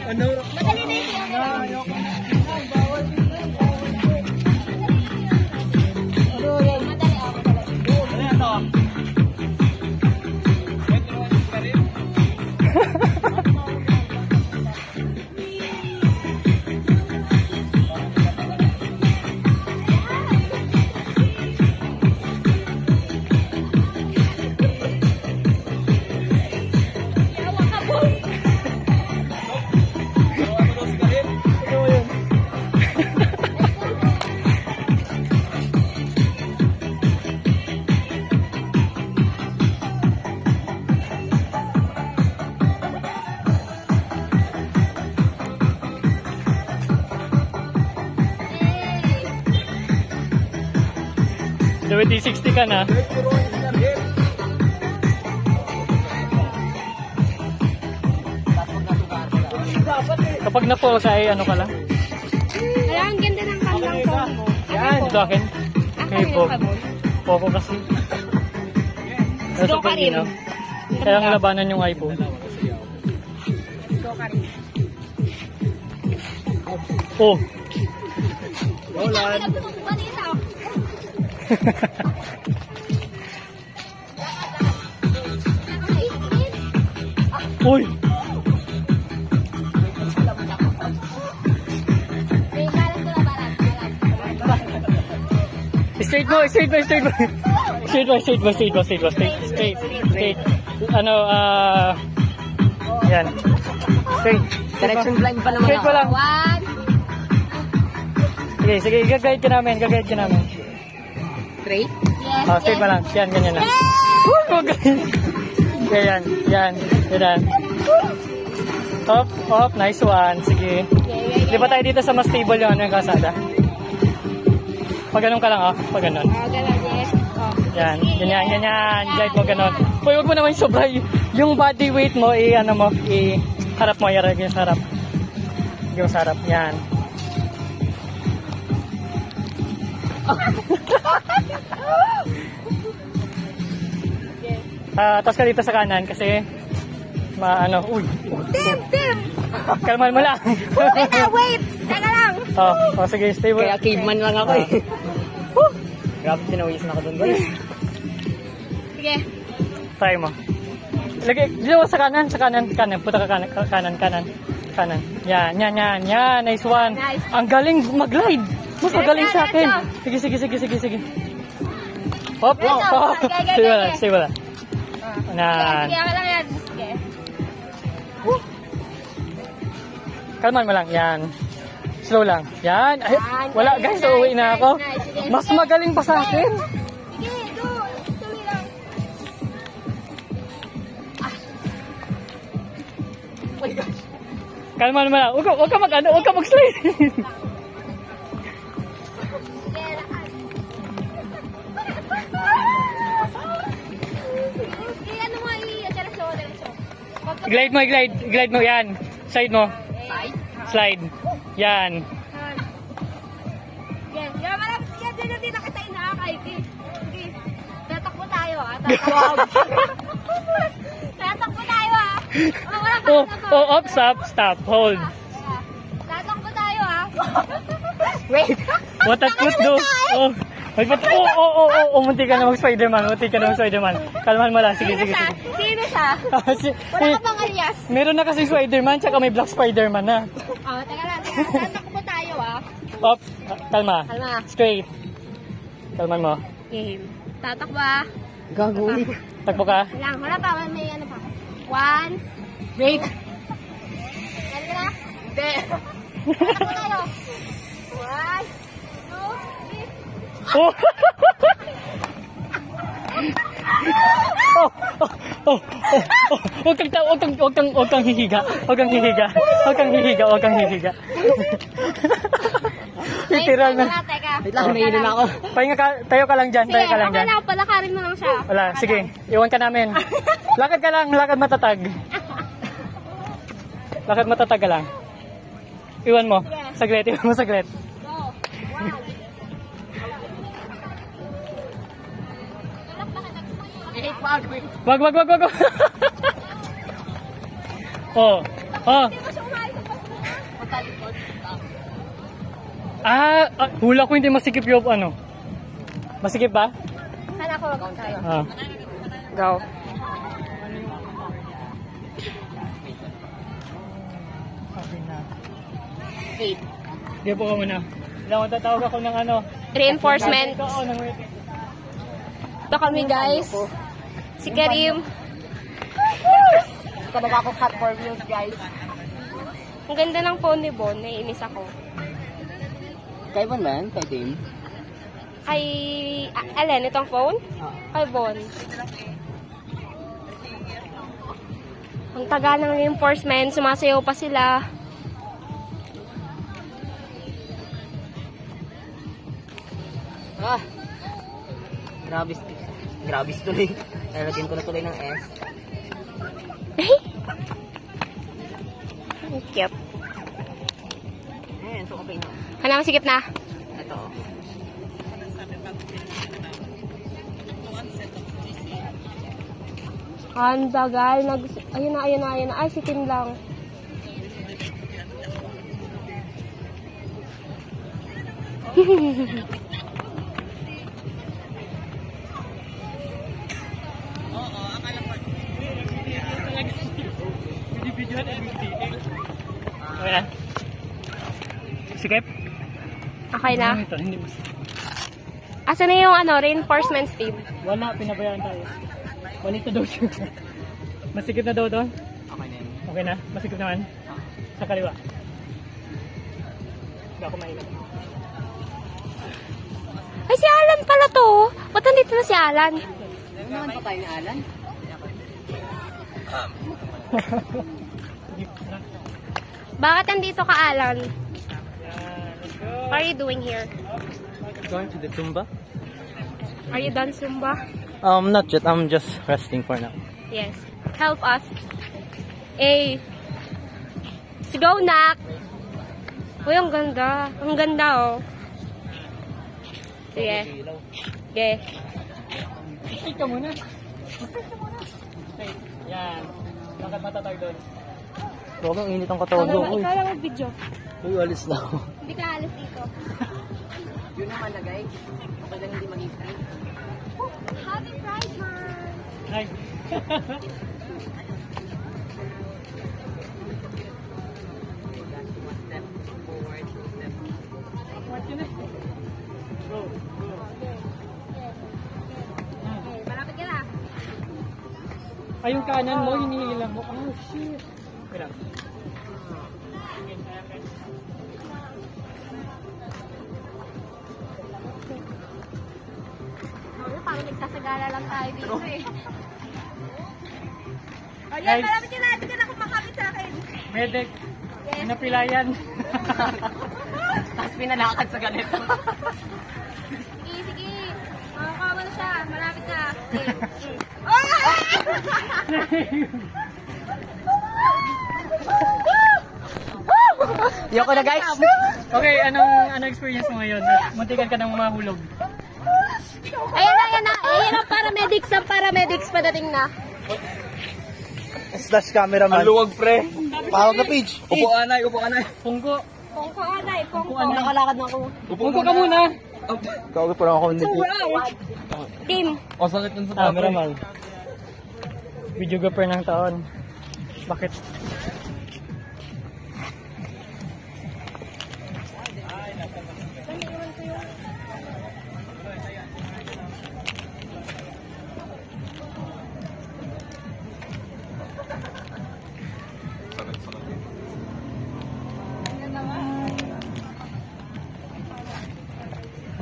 Ano? Madali na yun. Ayoko. Madali ako. Ano yan to? Dawit 60 ka na. Kapag na-pause ay ano ka lang? Wala, ang ganda ng kanilang phone mo. Yan, ito akin. Okay po. Poco kasi. Go ka rin. Kaya ang labanan yung iPhone. Go ka rin. Oh. Roland. Uy. Straight mo. Straight. Ano, yan. Straight. Direction blind pa naman Straight mo lang. One. Sige, i-guide ka namin. Straight? Yes, Oh, straight mo lang. Yan, ganyan lang. Yan. Up, nice one. Sige. Lipat tayo dito sa mas stable yung kasada. Pag ganun ka lang, pag ganun. Ganun, yes. Yan. Guide mo ganun. Uy, huwag mo naman sobra. Yung body weight mo, harap mo, yung sarap. Yung sarap, yan. Tapos ka dito sa kanan kasi uy. Tim! Kalman mo lang. Wait! Teka lang! Sige, stable. Kaya caveman lang ako eh. Grabe, tinawis na ako doon. Sige. Try mo. Lagay, dito sa kanan. Punta ka kanan. Yan. Nice one. Nice. Ang galing mag-glide. Mas magaling sa akin. Sige. Hop. Stay wala. Sige, ako lang yan. Sige. Kalman mo lang. Yan. Slow lang. Yan. Ay, wala guys, uuwi na ako. Mas magaling pa sa akin. Sige, tuloy lang. Oh my gosh. Kalman mo lang. Huwag ka mag-slide. Glide mo yan. Side mo. Slide. Yan. Yan, malapit yan. Dito kita inaakay. Sige. Tatakbo tayo Tatakbo tayo Up, stop, hold. Tatakbo tayo Wait. What a cute do. Munti ka na mag-Spiderman. Kalman mo lang. Sige. Sino siya? Wala ka bang alias? Meron na kasi Spiderman, tsaka may Black Spiderman na. Teka lang. Tatakbo tayo Up, kalma. Straight. Kalman mo. Game. Tatakbo Gagawin. Takbo ka. Wala pa. May ano pa. One. Wait. Ano ka na? Hindi. Tatakbo tayo. One. Two. Three. Oh! Huwag kang hihiga. Literal na. Wait lang, naiinom ako. Tayo ka lang dyan. Palakarin mo lang siya. Wala, sige. Iwan ka namin. Lakad ka lang, lakad matatag. Ka lang. Iwan mo. Saglit. Go. One. Wag. Oh. Hindi mo siya umayos sa talikod. Hula ko hindi masikip yung ano. Masikip ba? Kala ko wag tayo. Go. Wait. Sige po muna. Lang, tatawag ako ng ano. Reinforcement. Ako ng wait. Ito kami guys. Si Karim. Ito ako cut for views, guys. Ang ganda ng phone ni Bon. Naiinis ako. Kay Bon ba yan? Kay Tim? Kay... Alin, itong phone? Kay Bon. Ang taga ng reinforcement. Sumasayaw pa sila. Grabe tuloy. Nalagyan ko na tuloy ng S. Ang cute. Ayan, so okay na. Ano, masigip na? Ito. Ang tagal. Ayun na. Ay, si Tim lang. Okay na. Sikip? Okay na. Ito, hindi mas. Asa na yung reinforcements team? Wala, pinabayaan tayo. Balik na daw siya. Masikip na daw doon? Okay na yun. Okay na? Masikip naman? Sa kaliwa. Hindi ako mahilang. Ay, si Alan pala to. Ba't nandito na si Alan? Ano naman pa tayo ni Alan? Bakit nandito ka, Alan? Let's go. What are you doing here? Going to the Zumba? Are you done, Zumba? Not yet. I'm just resting for now. Yes. Help us. Eh. Sigaw, nak! Uy, ang ganda. Ang ganda, oh. Sige. Sige. Stay ka muna. Stay. Yan. Bakit matatag doon? Huwag ang init ang katawan ko. Ikaw lang mag-video. Uy, alis na ako. Hindi ka alis dito. Yun naman na, guys. Okay lang hindi mag-i-free. Happy Pride Month! Hi. Go. Okay, malapit ka na. Ay, yung kanan mo, hinihilang mo. Oh, shit. Wait lang. Parang nagkasagala lang tayo dito eh. Oh, yan, Guys. malapit ka na. Hindi ka na kumakapit sa akin. Medic. Pinapilayan. Tapos pinalakad sa ganito. Sige, sige. Makakawa na siya. Malapit ka. Yoko na, guys. Okay, anong experience mo ngayon? Muntikan ka nang mahulog. Ayan na. Ayan ang paramedics. Ang paramedics padating na. Slash cameraman. Ang luwag, pre. Pawag na page. Upo anay. Pungko. Pongko anay. Pongko. Nakalakad na ako. Pungko ka muna. Kawag po lang ako hindi. Team. O, sakit nun sa cameraman. Videographer ng taon. Bakit?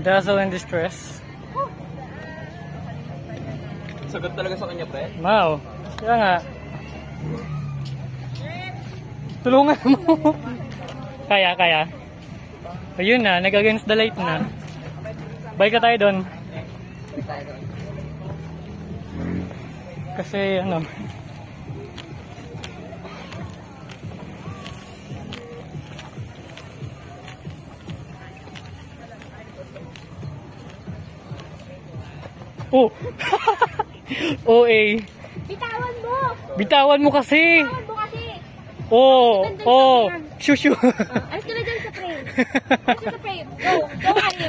Dazzle and distress. Sagot talaga sa kanya, pre. Wow. Kaya nga. Tulungan mo. Kaya. Ayun na, nag-against the light na. Bye ka tayo doon. Kasi ano. Oh. OA. Bitawan mo. Bitawan mo kasi. Bitawan mo kasi. Oh, oh. Shushu. Alis ka na dyan sa frame. Alis ka sa frame. Go. Go, Karim.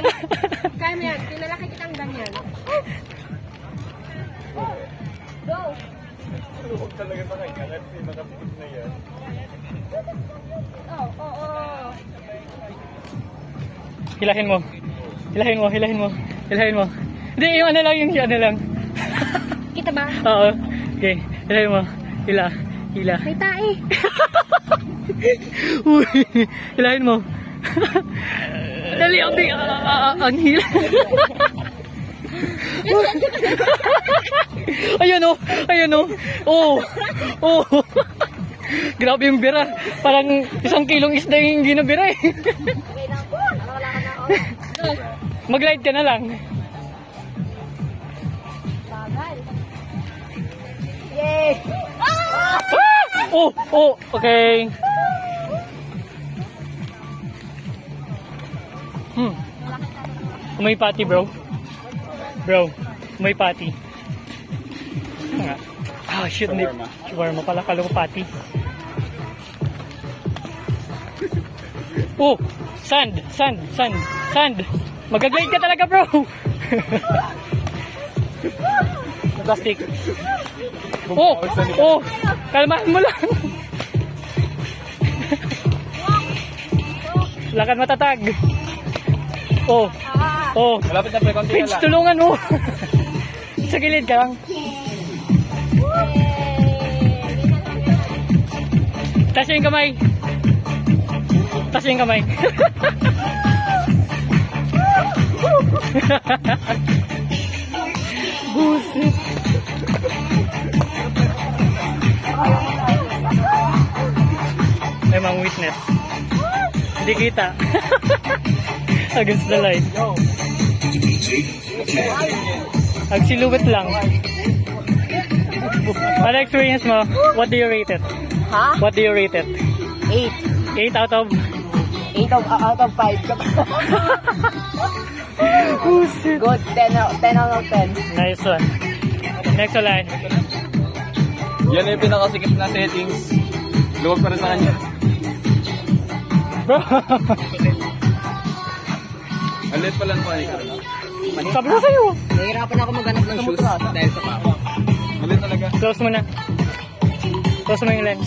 Kaya mo yan. Pinalaki kitang ganyan. Go. Huwag talaga makikalat. Nakapikit na yan. Oh. Hilahin mo. Hilahin mo. Hindi, yung ano lang. Kita ba? Oo. Okay, hilahin mo. Hila. May tae. Uy, hilahin mo. Dali, ang hila. Ayun o. Oh. Grabe yung bira. Parang 1 kilong isda yung ginabira eh. Okay na po. Wala ka na. Oh. Mag-glide ka na lang. Bagal. Yay! Oh, okay. May pati, bro. May pati. Ano nga? Shit, hindi. Shawarma pala, kala ko pati. Oh, sand. Mag-glide ka talaga, bro. Plastic. Oh, kalmahan mo lang. Lakad matatag. Oh. Malapit na pre, konti Page, tulungan mo. Sa gilid ka lang. Taas yung kamay. Busit. May mga witness. Hindi kita. Against the light. Agsiluwit lang. Ano experience mo? What do you rate it? Ha? What do you rate it? 8. 8 out of... 8 out of 5. Busit. Good. 10 out of 10. Nice one. Next line. Yan yung pinakasikip na settings. Luwag pa rin sa kanya. Bro. Alit pa lang pa eh. Sabi ko sa'yo. Nahihirapan ako maghanap ng shoes dahil sa pako. Alit talaga. Close mo na. Close mo yung lens.